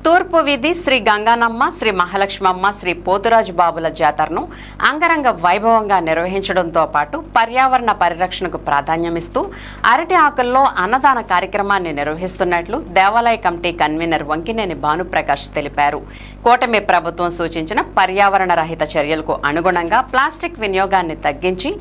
తూర్పు వీధి శ్రీ గంగానమ్మ, శ్రీ మహాలక్ష్మమ్మ, శ్రీ పోతురాజు బాబుల జాతరను అంగరంగ వైభవంగా నిర్వహించడంతో పాటు పర్యావరణ పరిరక్షణకు ప్రాధాన్యమిస్తూ అరటి ఆకుల్లో అన్నదాన కార్యక్రమాన్ని నిర్వహిస్తున్నట్లు దేవాలయ కమిటీ కన్వీనర్ వంకినేని భానుప్రకాష్ తెలిపారు. కూటమి ప్రభుత్వం సూచించిన పర్యావరణ రహిత చర్యలకు అనుగుణంగా ప్లాస్టిక్ వినియోగాన్ని తగ్గించి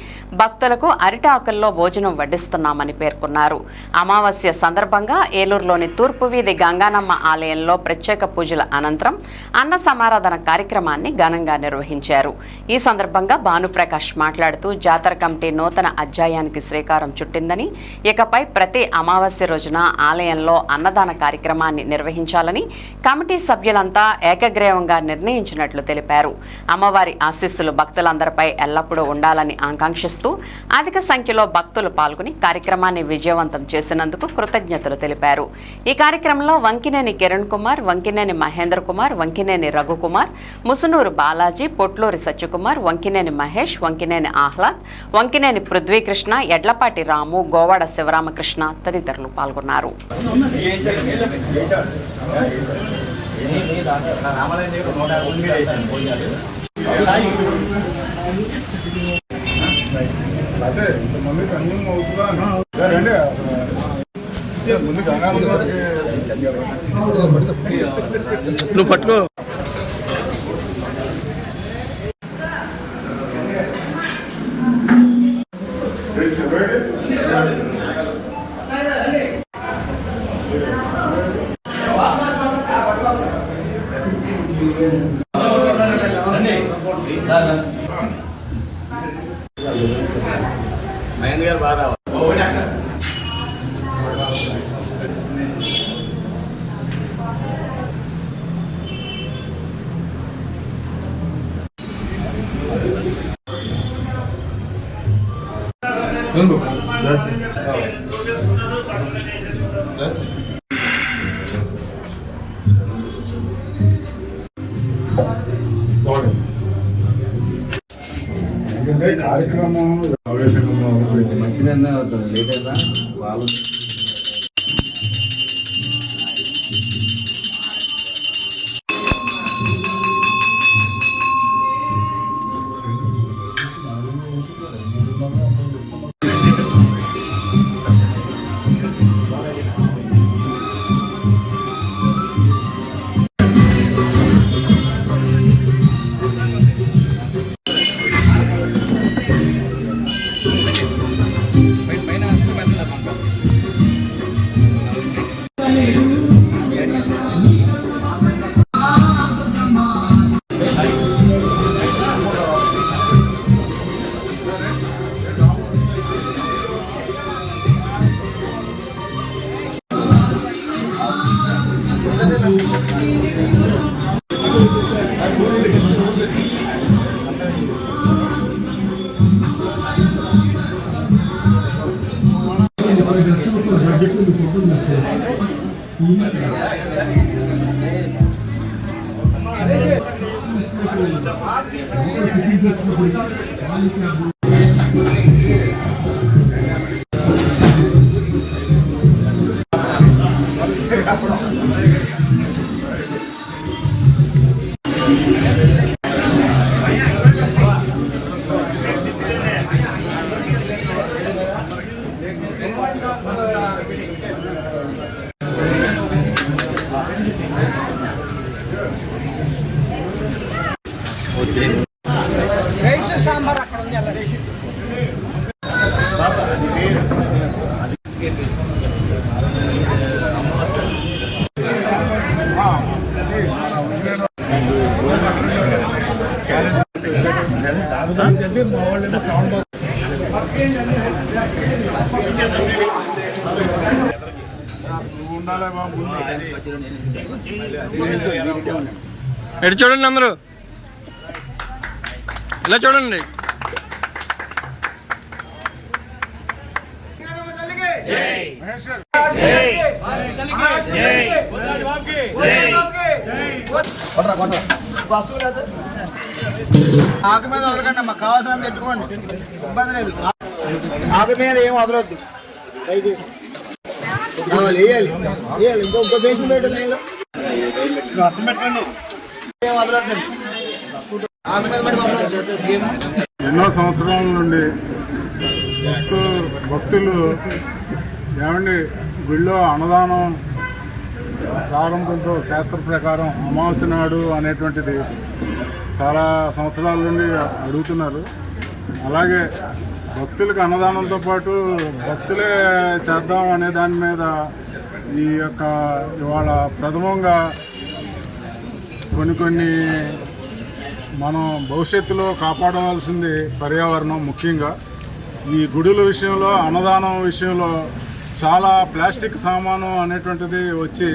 భక్తులకు అరటి ఆకుల్లో భోజనం వడ్డిస్తున్నామని పేర్కొన్నారు. అమావాస్య సందర్భంగా ఏలూరులోని తూర్పు వీధి గంగానమ్మ ఆలయంలో ప్రత్యేక పూజల అనంతరం అన్న సమారాధన కార్యక్రమాన్ని ఘనంగా నిర్వహించారు. ఈ సందర్భంగా భానుప్రకాష్ మాట్లాడుతూ జాతర కమిటీ నూతన అధ్యాయానికి శ్రీకారం చుట్టిందని, ఇకపై ప్రతి అమావాస్య రోజున ఆలయంలో అన్నదాన కార్యక్రమాన్ని నిర్వహించాలని కమిటీ సభ్యులంతా ఏకగ్రీవంగా నిర్ణయించినట్లు తెలిపారు. అమ్మవారి ఆశీస్సులు భక్తులందరిపై ఎల్లప్పుడూ ఉండాలని ఆకాంక్షిస్తూ అధిక సంఖ్యలో భక్తులు పాల్గొని కార్యక్రమాన్ని విజయవంతం చేసినందుకు కృతజ్ఞతలు తెలిపారు. ఈ కార్యక్రమంలో వంకినేని కిరణ్ కుమార్, వంకినేని మహేంద్ర కుమార్, వంకినేని రఘుకుమార్, ముసునూరు బాలాజీ, పొట్లూరి సత్యకుమార్, వంకినేని మహేష్, వంకినేని ఆహ్లాద్, వంకినేని పృథ్వీకృష్ణ, ఎడ్లపాటి రాము, గోవాడ శివరామకృష్ణ తదితరులు పాల్గొన్నారు. నువ్వు పట్టుకో. మహేంద్ర గారు బాగా కార్యక్రమం మంచిగా లేట్ అయినా వాళ్ళు సాంబార్ అక్కడ ఉంది. ఎటు చూడండి, అందరూ ఇలా చూడండి. ఆకు మీద వదలకండి అమ్మా, కావాల్సిన పెట్టుకోండి, ఇబ్బంది లేదు. ఆకు మీద ఏం వదలొద్దు దయచేసి. వేయాలి ఇంకొక బేసిన్ పెట్టండి. రసం పెట్టుకోండి ఏం వదలొద్దండి ఆమె మీద పడి వదలొద్దు. ఎన్నో సంవత్సరాల నుండి భక్తులు ఏమండి గుళ్ళో అన్నదానం ప్రారంభంతో శాస్త్ర ప్రకారం అమావాస్య నాడు అనేటువంటిది చాలా సంవత్సరాల నుండి అడుగుతున్నారు. అలాగే భక్తులకు అన్నదానంతో పాటు భక్తులే చేద్దాం అనే దాని మీద ఈ యొక్క ఇవాళ ప్రథమంగా కొన్ని మనం భవిష్యత్తులో కాపాడవలసింది పర్యావరణం. ముఖ్యంగా ఈ గుడుల విషయంలో అన్నదానం విషయంలో చాలా ప్లాస్టిక్ సామాను అనేటువంటిది వచ్చి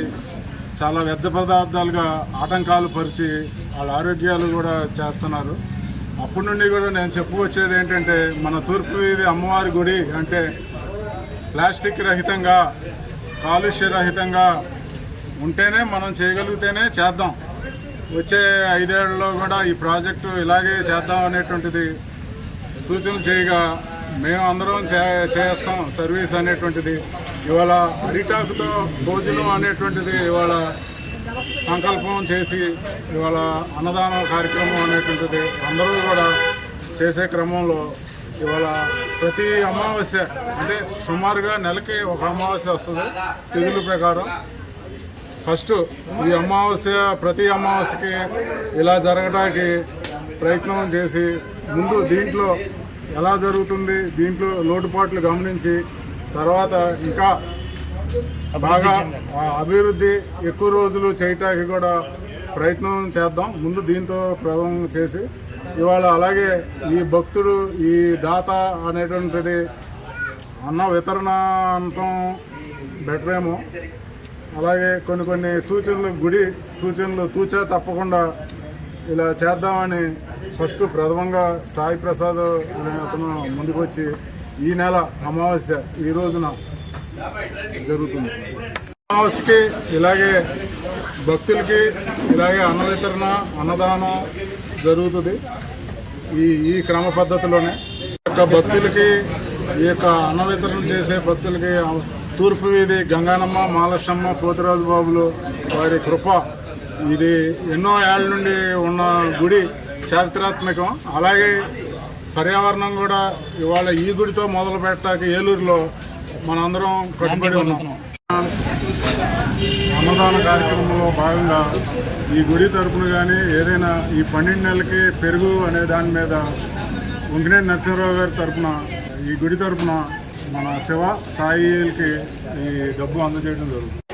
చాలా వ్యర్థ పదార్థాలుగా ఆటంకాలు పరిచి వాళ్ళ ఆరోగ్యాలు కూడా చేస్తున్నారు. అప్పటి నుండి కూడా నేను చెప్పుకొచ్చేది ఏంటంటే మన తూర్పు వీధి అమ్మవారి గుడి అంటే ప్లాస్టిక్ రహితంగా కాలుష్య రహితంగా ఉంటేనే మనం చేయగలిగితేనే చేద్దాం. వచ్చే 5 ఏళ్లలో కూడా ఈ ప్రాజెక్టు ఇలాగే చేద్దాం అనేటువంటిది సూచనలు చేయగా మేము అందరం చేస్తాం సర్వీస్ అనేటువంటిది. ఇవాళ అరిటాకుతో భోజనం అనేటువంటిది ఇవాళ సంకల్పం చేసి ఇవాళ అన్నదాన కార్యక్రమం అనేటువంటిది అందరూ కూడా చేసే క్రమంలో ఇవాళ ప్రతి అమావాస్య అంటే సుమారుగా నెలకి ఒక అమావాస్య వస్తుంది తెగులు ప్రకారం. ఫస్ట్ ఈ అమావాస్య ప్రతి అమావాస్యకి ఇలా జరగడానికి ప్రయత్నం చేసి ముందు దీంట్లో ఎలా జరుగుతుంది దీంట్లో లోటుపాట్లు గమనించి తర్వాత ఇంకా బాగా అభివృద్ధి ఎక్కువ రోజులు చేయటానికి కూడా ప్రయత్నం చేద్దాం. ముందు దీంతో ప్రారంభం చేసి ఇవాళ అలాగే ఈ భక్తుడు ఈ దాత అనేటువంటిది అన్న వితరణ అంతం బెటర్ ఏమో. అలాగే కొన్ని సూచనలు గుడి సూచనలు తూచా తప్పకుండా ఇలా చేద్దామని ఫస్ట్ ప్రథమంగా సాయి ప్రసాద్ అనే అతను ముందుకు వచ్చి ఈ నెల అమావాస్య ఈ రోజున జరుగుతుంది. అమావాస్యకి ఇలాగే భక్తులకి ఇలాగే అన్న వితరణ అన్నదానం జరుగుతుంది ఈ క్రమ పద్ధతిలోనే. భక్తులకి ఈ యొక్క అన్న వితరణ చేసే భక్తులకి తూర్పు వీధి గంగానమ్మ మాలక్ష్మమ్మ పోతురాజు బాబులు వారి కృప ఇది ఎన్నో ఏళ్ళ నుండి ఉన్న గుడి చారిత్రాత్మకం. అలాగే పర్యావరణం కూడా ఇవాళ ఈ గుడితో మొదలు పెట్టడానికి ఏలూరులో మనందరం కట్టుబడి ఉన్నాం. అన్నదాన కార్యక్రమంలో భాగంగా ఈ గుడి తరపున కానీ ఏదైనా ఈ 12 నెలలకి పెరుగు అనే దాని మీద ఉంగినేని నరసింహరావు గారి తరపున ఈ గుడి తరపున మన శివ సాయిలకి ఈ డబ్బు అందజేయడం జరుగుతుంది.